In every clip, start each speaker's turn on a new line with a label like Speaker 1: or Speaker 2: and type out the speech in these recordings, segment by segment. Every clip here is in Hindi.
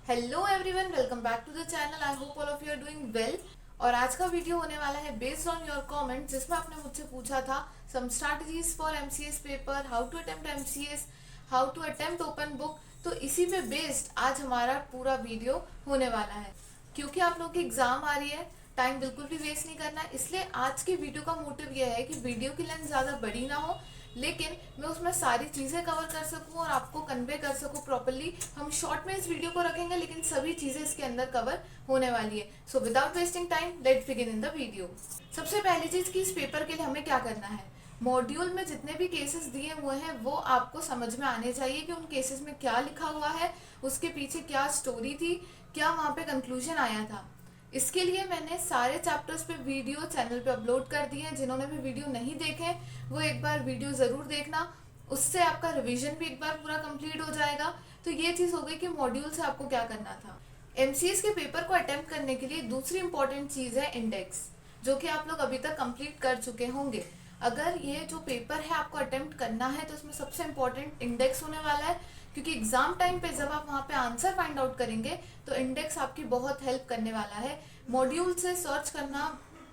Speaker 1: Hello everyone, welcome back to the channel. I hope all of you are doing well. और आज का वीडियो होने वाला है बेस्ड ऑन योर कमेंट, जिसमें आपने मुझसे पूछा था some strategies for MCS paper, how to attempt MCS, how to attempt open book. तो इसी पे बेस्ड आज हमारा पूरा वीडियो होने वाला है। क्योंकि आप लोगों की एग्जाम आ रही है, टाइम बिल्कुल भी वेस्ट नहीं करना है, इसलिए आज की वीडियो का मोटिव यह है कि वीडियो की लेंथ ज़्यादा बड़ी ना हो, लेकिन मैं उसमें सारी चीज़ें कवर कर सकूं और आपको कन्वे कर सकूं प्रॉपरली। हम शॉर्ट में इस वीडियो को रखेंगे, लेकिन सभी चीज़ें इसके अंदर कवर होने वाली है। So without wasting time let's begin in the video. सबसे पहली चीज़ कि इस पेपर के लिए हमें क्या करना है। मॉड्यूल में जितने भी केसेस दिए हुए हैं वो आपको समझ में आने चाहिए कि उन केसेस में क्या लिखा हुआ है, उसके पीछे क्या स्टोरी थी, क्या वहाँ पे कंक्लूजन आया था। इसके लिए मैंने सारे चैप्टर्स पे वीडियो चैनल पे अपलोड कर दिए हैं। जिन्होंने भी वीडियो नहीं देखे वो एक बार वीडियो ज़रूर देखना, उससे आपका रिवीजन भी एक बार पूरा कंप्लीट हो जाएगा। तो ये चीज़ हो गई कि मॉड्यूल से आपको क्या करना था। एमसीएस के पेपर को अटेम्प्ट करने के लिए दूसरी इंपॉर्टेंट चीज़ है इंडेक्स, जो कि आप लोग अभी तक कंप्लीट कर चुके होंगे। अगर ये जो पेपर है आपको अटेम्प्ट करना है तो इसमें सबसे इम्पोर्टेंट इंडेक्स होने वाला है, क्योंकि एग्जाम टाइम पे जब आप वहाँ पे आंसर फाइंड आउट करेंगे तो इंडेक्स आपकी बहुत हेल्प करने वाला है। मॉड्यूल से सर्च करना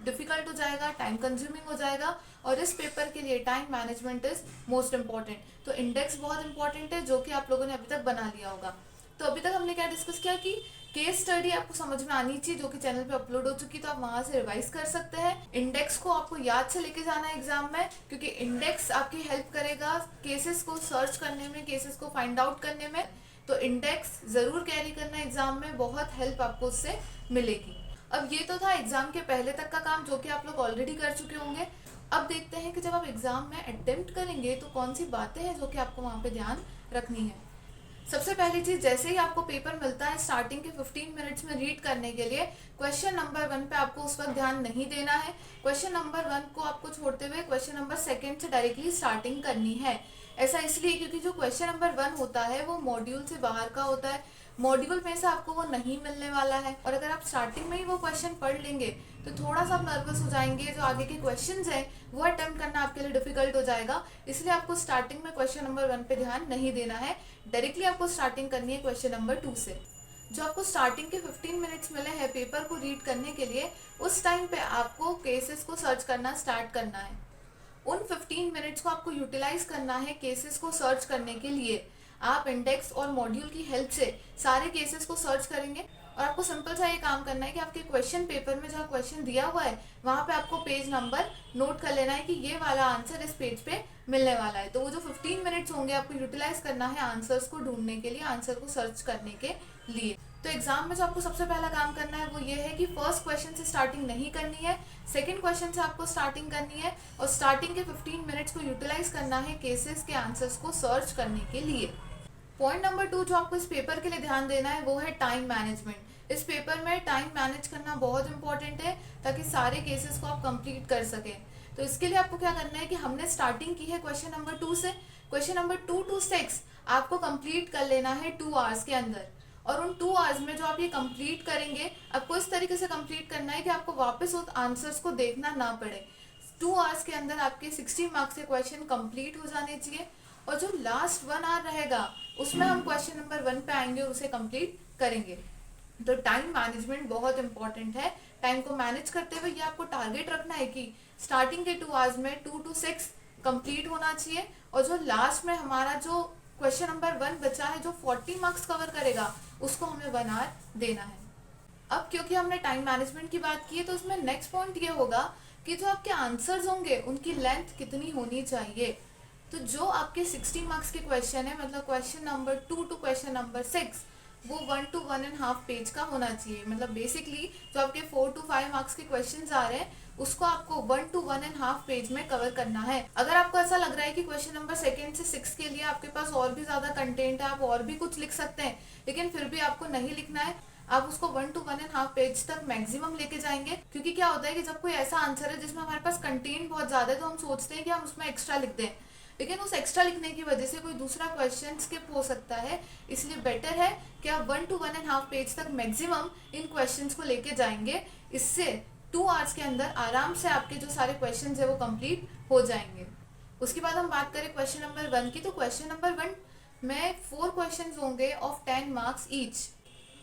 Speaker 1: डिफिकल्ट हो जाएगा, टाइम कंज्यूमिंग हो जाएगा, और इस पेपर के लिए time management is most important. तो इंडेक्स बहुत इंपॉर्टेंट है, जो कि आप लोगों ने अभी तक बना लिया होगा। तो अभी तक हमने क्या डिस्कस किया कि केस स्टडी आपको समझ में आनी चाहिए, जो कि चैनल पे अपलोड हो चुकी, तो आप वहां से रिवाइज कर सकते हैं। इंडेक्स को आपको याद से लेके जाना है एग्जाम में, क्योंकि इंडेक्स आपकी हेल्प करेगा केसेस को सर्च करने में, केसेस को फाइंड आउट करने में। तो इंडेक्स जरूर कैरी करना एग्जाम में, बहुत हेल्प आपको उससे मिलेगी। अब ये तो था एग्जाम के पहले तक का काम, जो कि आप लोग ऑलरेडी कर चुके होंगे। अब देखते हैं कि जब आप एग्जाम में अटेम्प्ट करेंगे तो कौन सी बातें हैं जो कि आपको वहां पे ध्यान रखनी है। सबसे पहली चीज, जैसे ही आपको पेपर मिलता है स्टार्टिंग के 15 मिनट्स में रीड करने के लिए, क्वेश्चन नंबर 1 पे आपको उस वक्त ध्यान नहीं देना है। क्वेश्चन नंबर 1 को आपको छोड़ते हुए क्वेश्चन नंबर 2 से डायरेक्टली स्टार्टिंग करनी है। ऐसा इसलिए क्योंकि जो क्वेश्चन नंबर 1 होता है वो मॉड्यूल से बाहर का होता है, मॉड्यूल में से आपको वो नहीं मिलने वाला है। और अगर आप स्टार्टिंग में ही वो क्वेश्चन पढ़ लेंगे तो थोड़ा सा आप नर्वस हो जाएंगे, जो आगे के क्वेश्चंस हैं वो अटेम्प्ट करना आपके लिए डिफिकल्ट हो जाएगा। इसलिए आपको स्टार्टिंग में क्वेश्चन नंबर 1 पे ध्यान नहीं देना है, डायरेक्टली आपको स्टार्टिंग करनी है क्वेश्चन नंबर 2 से। जो आपको स्टार्टिंग के 15 मिनट्स मिले हैं पेपर को रीड करने के लिए, उस टाइम पे आपको केसेस को सर्च करना स्टार्ट करना है। उन 15 मिनट्स को आपको यूटिलाइज करना है केसेस को सर्च करने के लिए। आप इंडेक्स और मॉड्यूल की हेल्प से सारे केसेस को सर्च करेंगे, और आपको सिंपल सा ये काम करना है कि आपके क्वेश्चन पेपर में जहाँ क्वेश्चन दिया हुआ है वहाँ पे आपको पेज नंबर नोट कर लेना है कि ये वाला आंसर इस पेज पे मिलने वाला है। तो वो जो 15 मिनट्स होंगे आपको यूटिलाइज करना है आंसर्स को ढूंढने के लिए, आंसर को सर्च करने के लिए। तो एग्जाम में जो आपको सबसे पहला काम करना है वो ये है कि फर्स्ट क्वेश्चन से स्टार्टिंग नहीं करनी है, सेकंड क्वेश्चन से आपको स्टार्टिंग करनी है, और स्टार्टिंग के 15 मिनट्स को यूटिलाइज करना है केसेस के आंसर्स को सर्च करने के लिए। पॉइंट नंबर 2 जो आपको इस पेपर के लिए ध्यान देना है वो है टाइम मैनेजमेंट। इस पेपर में टाइम मैनेज करना बहुत इंपॉर्टेंट है, ताकि सारे केसेस को आप कंप्लीट कर सकें। तो इसके लिए आपको क्या करना है कि हमने स्टार्टिंग की है क्वेश्चन नंबर 2 से, क्वेश्चन नंबर 2 to 6 आपको कंप्लीट कर लेना है 2 आवर्स के अंदर। और उन 2 आवर्स में जो आप ये कंप्लीट करेंगे, आपको इस तरीके से कंप्लीट करना है कि आपको वापस उस आंसर्स को देखना ना पड़े। 2 आवर्स के अंदर आपके 60 मार्क्स के क्वेश्चन कंप्लीट हो जाने चाहिए, और जो लास्ट 1 आवर रहेगा उसमें हम क्वेश्चन नंबर 1 पे आएंगे और उसे कंप्लीट करेंगे। तो टाइम मैनेजमेंट बहुत इंपॉर्टेंट है। टाइम को मैनेज करते हुए ये आपको टारगेट रखना है कि स्टार्टिंग के 2 आवर्स में 2 to 6 कंप्लीट होना चाहिए, और जो लास्ट में हमारा जो क्वेश्चन नंबर 1 बचा है जो 40 मार्क्स कवर करेगा, उसको हमें 1 आवर देना है। अब क्योंकि हमने टाइम मैनेजमेंट की बात की है, तो उसमें नेक्स्ट पॉइंट ये होगा कि जो आपके आंसर्स होंगे उनकी लेंथ कितनी होनी चाहिए। तो जो आपके 60 मार्क्स के क्वेश्चन है, मतलब question number 2 to question number 6, वो 1 to 1.5 पेज का होना चाहिए। मतलब बेसिकली जो आपके 4 to 5 मार्क्स के क्वेश्चन आ रहे हैं उसको आपको 1 to 1.5 पेज में कवर करना है। अगर आपको ऐसा लग रहा है कि क्वेश्चन नंबर 2 से 6 के लिए आपके पास और भी ज्यादा कंटेंट है, आप और भी कुछ लिख सकते हैं, लेकिन फिर भी आपको नहीं लिखना है, आप उसको 1 to 1.5 पेज तक मैक्सिमम लेके जाएंगे। क्योंकि क्या होता है कि जब कोई ऐसा आंसर है जिसमें हमारे पास कंटेंट बहुत ज्यादा है, तो हम सोचते हैं कि हम उसमें एक्स्ट्रा लिख दें, लेकिन उस एक्स्ट्रा लिखने की वजह से कोई दूसरा क्वेश्चन स्किप हो सकता है। इसलिए बेटर है कि आप 1 to 1.5 पेज तक मैक्सिमम इन क्वेश्चंस को लेके जाएंगे। इससे 2 आवर्स के अंदर आराम से आपके जो सारे क्वेश्चंस है वो कंप्लीट हो जाएंगे। उसके बाद हम बात करें क्वेश्चन नंबर 1 की, तो क्वेश्चन नंबर 1 में 4 क्वेश्चंस होंगे ऑफ 10 मार्क्स ईच।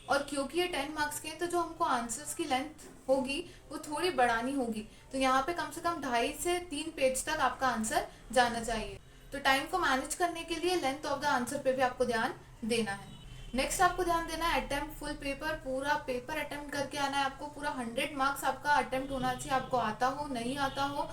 Speaker 1: और क्योंकि ये 10 मार्क्स के हैं तो जो हमको आंसर्स की लेंथ होगी वो थोड़ी बढ़ानी होगी। तो यहाँ पे कम से कम 2.5 से 3 पेज तक आपका आंसर जाना चाहिए। तो टाइम को मैनेज करने के लिए लेंथ ऑफ द आंसर पे भी आपको ध्यान देना है। नेक्स्ट आपको ध्यान देना है अटेम्प्ट फुल पेपर, पूरा पेपर अटेम्प्ट करके आना है आपको। पूरा 100 मार्क्स आपका अटेम्प्ट होना चाहिए, आपको आता हो नहीं आता हो।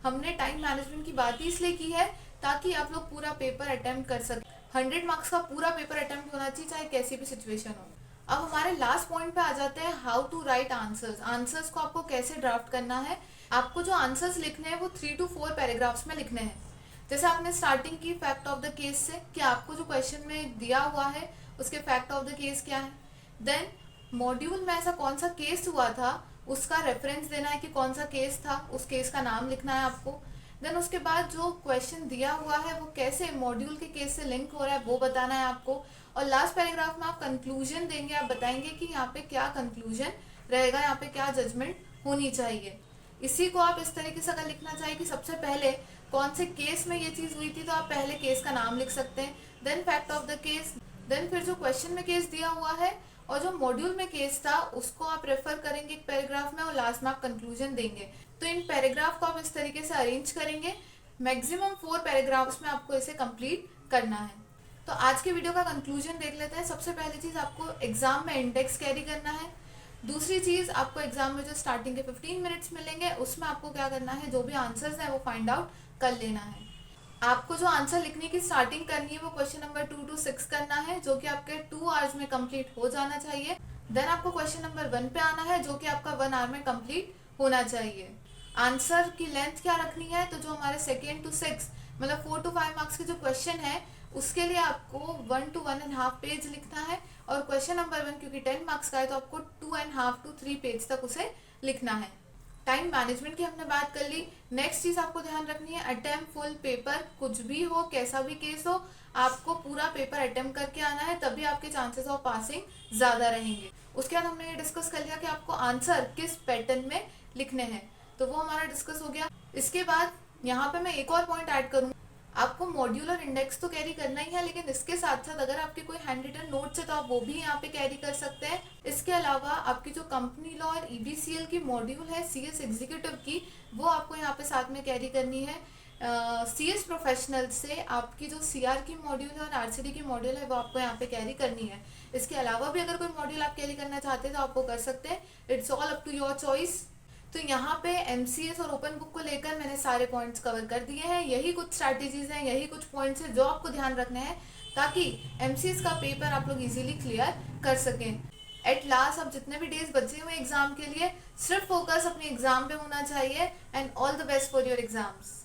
Speaker 1: हमने टाइम मैनेजमेंट की बात ही इसलिए की है ताकि आप लोग पूरा पेपर अटेम्प्ट कर सकें। 100 मार्क्स का पूरा पेपर अटेम्प्ट होना चाहिए, चाहे कैसी भी सिचुएशन हो। अब हमारे लास्ट पॉइंट पे आ जाते हैं, how to write answers. Answers को आपको कैसे ड्राफ्ट करना है। आपको जो आंसर्स लिखने हैं वो 3 to 4 पैराग्राफ्स में लिखने हैं। जैसे आपने स्टार्टिंग की फैक्ट ऑफ द केस से कि आपको जो क्वेश्चन में दिया हुआ है उसके फैक्ट ऑफ द केस क्या है। देन मॉड्यूल में ऐसा कौन सा केस हुआ था उसका रेफरेंस देना है कि कौन सा केस था, उस केस का नाम लिखना है आपको। देन उसके बाद जो क्वेश्चन दिया हुआ है वो कैसे मॉड्यूल के केस से लिंक हो रहा है वो बताना है आपको। और लास्ट पैराग्राफ में आप कंक्लूजन देंगे, आप बताएंगे कि यहाँ पे क्या कंक्लूजन रहेगा, यहाँ पे क्या जजमेंट होनी चाहिए। इसी को आप इस तरीके से अगर लिखना चाहिए कि सबसे पहले कौन से केस में ये चीज़ हुई थी तो आप पहले केस का नाम लिख सकते हैं, then fact of the case, then फिर जो क्वेश्चन में केस दिया हुआ है और जो मॉड्यूल में केस था उसको आप रेफर करेंगे एक पैराग्राफ में और लास्ट में आप कंक्लूजन देंगे। तो इन पैराग्राफ को आप इस तरीके से अरेंज करेंगे। मैक्सिमम 4 पैराग्राफ्स में आपको इसे कंप्लीट करना है। तो आज के वीडियो का कंक्लूजन देख लेते हैं। सबसे पहली चीज़, आपको एग्जाम में इंडेक्स कैरी करना है। दूसरी चीज़, आपको एग्जाम में जो स्टार्टिंग के 15 मिनट्स मिलेंगे उसमें आपको क्या करना है, जो भी आंसर्स हैं वो फाइंड आउट कर लेना है। आपको जो आंसर लिखने की स्टार्टिंग करनी है वो क्वेश्चन नंबर 2 to 6 करना है, जो कि आपके 2 आवर्स में कंप्लीट हो जाना चाहिए। देन आपको क्वेश्चन नंबर 1 पे आना है, जो कि आपका 1 आवर में कंप्लीट होना चाहिए। आंसर की लेंथ क्या रखनी है, तो जो हमारे 2 to 6 मतलब 4 to 5 मार्क्स के जो क्वेश्चन है उसके लिए आपको 1 to 1.5 पेज लिखना है। और क्वेश्चन नंबर 1 क्योंकि 10 मार्क्स का है तो आपको 2.5 to 3 पेज तक उसे लिखना है। टाइम मैनेजमेंट की हमने बात कर ली। नेक्स्ट चीज आपको ध्यान रखनी है, अटेम्प्ट फुल पेपर, कुछ भी हो कैसा भी केस हो आपको पूरा पेपर अटेम्प्ट करके आना है, तभी आपके चांसेस ऑफ पासिंग ज्यादा रहेंगे। उसके बाद हमने ये डिस्कस कर लिया कि आपको आंसर किस पैटर्न में लिखने हैं, तो वो हमारा डिस्कस हो गया। इसके बाद यहाँ पे मैं एक और पॉइंट ऐड करूँ, आपको मॉड्यूल और इंडेक्स तो कैरी करना ही है, लेकिन इसके साथ साथ अगर आपके कोई हैंड रिटन नोट्स है तो आप वो भी यहाँ पे कैरी कर सकते हैं। इसके अलावा आपकी जो कंपनी लॉ और ईबीसीएल की मॉड्यूल है सीएस एग्जीक्यूटिव की, वो आपको यहाँ पे साथ में कैरी करनी है। सीएस प्रोफेशनल से आपकी जो सीआर की मॉड्यूल है और आरसीडी की मॉड्यूल है वो आपको यहाँ पे कैरी करनी है। इसके अलावा भी अगर कोई मॉड्यूल आप कैरी करना चाहते हैं तो आप वो कर सकते हैं, it's all up to your choice. तो यहाँ पे एमसीएस और ओपन बुक को लेकर मैंने सारे पॉइंट्स कवर कर दिए हैं। यही कुछ स्ट्रैटेजीज हैं, यही कुछ पॉइंट्स हैं जो आपको ध्यान रखने हैं ताकि एमसीएस का पेपर आप लोग इजीली क्लियर कर सकें। एट लास्ट अब जितने भी डेज बचे हुए एग्जाम के लिए सिर्फ फोकस अपने एग्जाम पे होना चाहिए। And all the best for your exams.